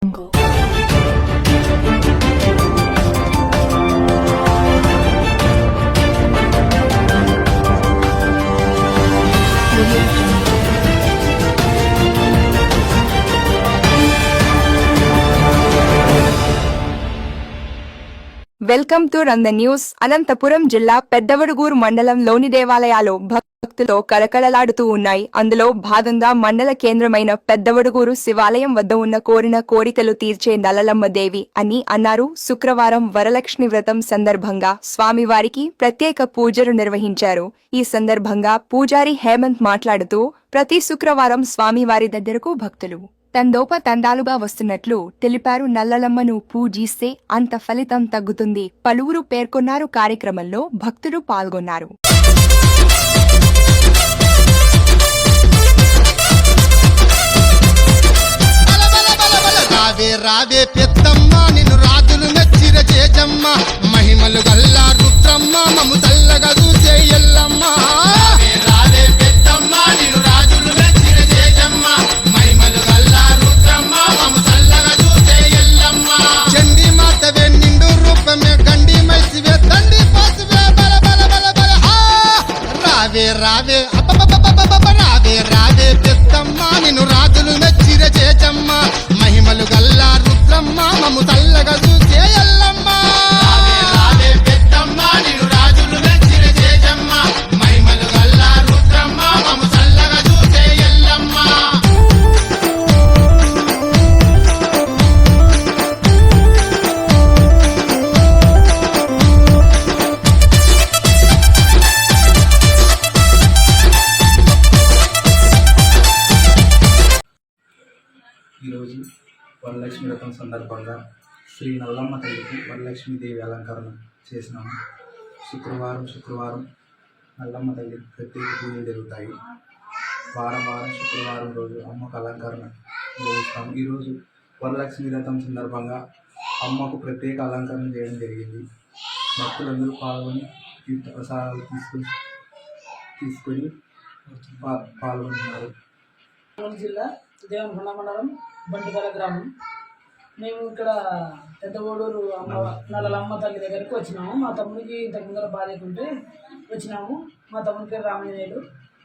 Welcome to run the news. Anantapuram జిల్లా పెద్దవడుగూరు మండలంలోని దేవాలయాలు భక్తులతో కలకలలాడుతూ ఉన్నాయి. అందులో భాగంగా మండల కేంద్రమైన పెద్దవడుగూరు శివాలయం వద్ద ఉన్న కోరిన కోరికలు తీర్చే నల్లలమ్మ దేవి అని అన్నారు. శుక్రవారం వరలక్ష్మి వ్రతం సందర్భంగా స్వామివారికి ప్రత్యేక పూజలు నిర్వహించారు. ఈ సందర్భంగా పూజారి హేమంత్ మాట్లాడుతూ ప్రతి శుక్రవారం స్వామివారి దగ్గరకు భక్తులు తండోపతండాలుగా వస్తున్నట్లు తెలిపారు. నల్లలమ్మను పూజిస్తే అంత ఫలితం తగ్గుతుంది పలువురు పేర్కొన్నారు. కార్యక్రమంలో భక్తులు పాల్గొన్నారు. రావే పెద్దమ్మ నిన్ను రాజులు మెచ్చిర చేజమ్మ మహిమలు గల్లా రుద్రమ్మ మము చల్లగా చూసే ఎల్లమ్మ. రావే పెద్దమ్మ నిన్ను రాజులు మెచ్చిర చేజమ్మ మహిమలు గల్లా రుద్రమ్మ మము చల్లగా చూసే ఎల్లమ్మ. చండి మాతవే నిండు రూపమే గండి మైసివే తండి పాసువే బల బల బల బల రావే రావే రావే రావే పెద్దమ్మ నిన్ను రాజులు మెచ్చిర చేజమ్మ మహిమలు గల్లా రుద్రమ్మ మము చల్లగా చూసే ఎల్లమ్మ. రావే పెద్దమ్మ నిన్ను రాజులు మెచ్చిర చేజమ్మ మహిమలు గల్లా రుద్రమ్మ మము చల్లగా చూసే ఎల్లమ్మ. ఈరోజు వరలక్ష్మి వ్రతం సందర్భంగా శ్రీ నల్లమ్మ తల్లికి వరలక్ష్మీదేవి అలంకరణ చేసినాము. శుక్రవారం నల్లమ్మ తల్లికి ప్రత్యేక పూజలు జరుగుతాయి. వారం శుక్రవారం రోజు అమ్మకు అలంకరణ చేస్తాము. ఈరోజు వరలక్ష్మి వ్రతం సందర్భంగా అమ్మకు ప్రత్యేక అలంకరణ చేయడం జరిగింది. భక్తులందరూ పాల్గొని ప్రసాదాలు తీసుకొని పాల్గొంటున్నారు. జిల్లా దేవనకొండ మండలం బండిగల గ్రామం. మేము ఇక్కడ పెద్దగూడూరు నల్లలమ్మ తల్లి దగ్గరికి వచ్చినాము. మా తమ్ముడికి ఇంతకు ముందర బాగాలేకుంటే వచ్చినాము. మా తమ్ముడి పేరు రామయ్యనాయుడు.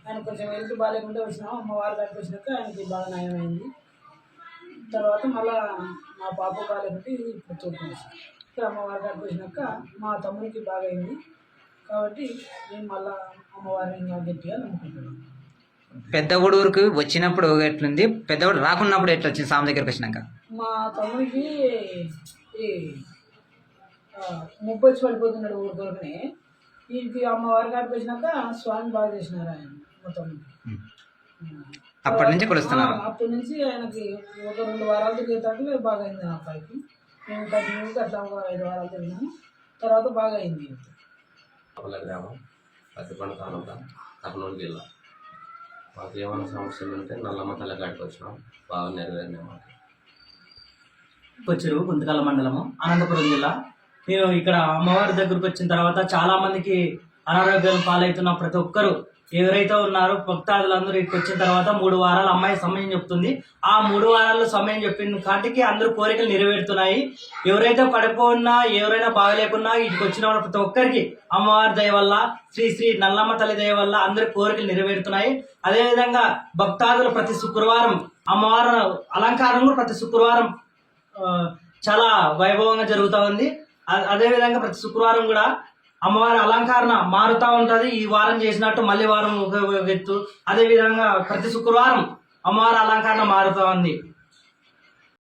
ఆయన కొంచెం హెల్త్ బాగాలేకుంటే వచ్చినాము. అమ్మవారి దగ్గరికి వచ్చినాక ఆయనకి బాగా నయమైంది. తర్వాత మళ్ళా మా పాప బాగాలేకుంటే ఇప్పుడు తోటి ఇక్కడ అమ్మవారి దగ్గరికి వచ్చినాక మా తమ్ముడికి బాగా అయింది. కాబట్టి మేము మళ్ళీ అమ్మవారిని ఇంకా గట్టిగా నమ్ముకుంటున్నాము. పెద్దగూడూరుకు వచ్చినప్పుడు ఎట్లుంది, పెద్దగూడు రాకున్నప్పుడు ఎట్లా వచ్చింది స్వామి దగ్గరికి వచ్చినాక? మా తమ్ముడికి ముప్పొచ్చి పడిపోతున్నాడు ఊరు దొరకనే. ఇంటికి అమ్మవారి కాడికి వచ్చినాక స్వామి బాగా చేసినారు ఆయన మా తమ్ముడికి. అప్పటి నుంచి కొలుస్తున్నారు. అప్పటి నుంచి ఆయనకి ఒక 2 వారాలు తిరిగేటట్లు బాగా అయింది. ఆ అబ్బాయికి మేము కంటిన్యూగా అట్లా ఒక 5 వారాలు తిరిగినాము. తర్వాత బాగా అయింది. గ్రామం పత్తిపండు తాలూకా కర్నూలు జిల్లా. మాకు ఏమైనా సమస్యలు ఉంటే నల్లమ్మ తల్లి కాడికి వచ్చినాం, బాగా నెరవేరినాయి. మాకు వచ్చారు గుంతకల్ మండలము అనంతపురం జిల్లా. నేను ఇక్కడ అమ్మవారి దగ్గరకు వచ్చిన తర్వాత చాలా మందికి అనారోగ్యాలు పాలవుతున్న ప్రతి ఒక్కరు ఎవరైతే ఉన్నారో భక్తాదులందరూ ఇక్కడికి వచ్చిన తర్వాత 3 వారాలు అమ్మాయి సమయం చెప్తుంది. ఆ 3 వారాల్లో సమయం చెప్పిన కాటికి అందరూ కోరికలు నెరవేరుతున్నాయి. ఎవరైతే పడిపోయినా ఎవరైనా బాగలేకున్నా ఇక్కడికి వచ్చిన ప్రతి ఒక్కరికి అమ్మవారి దయ వల్ల శ్రీ నల్లమ్మ తల్లి దయ వల్ల అందరి కోరికలు నెరవేరుతున్నాయి. అదేవిధంగా భక్తాదులు ప్రతి శుక్రవారం అమ్మవారి అలంకారం కూడా ప్రతి శుక్రవారం చాలా వైభవంగా జరుగుతూ ఉంది. అదేవిధంగా ప్రతి శుక్రవారం కూడా అమ్మవారి అలంకరణ మారుతూ ఉంటుంది. ఈ వారం చేసినట్టు మళ్ళీ వారం ఒక ఎత్తు. అదేవిధంగా ప్రతి శుక్రవారం అమ్మవారి అలంకరణ మారుతూ ఉంది.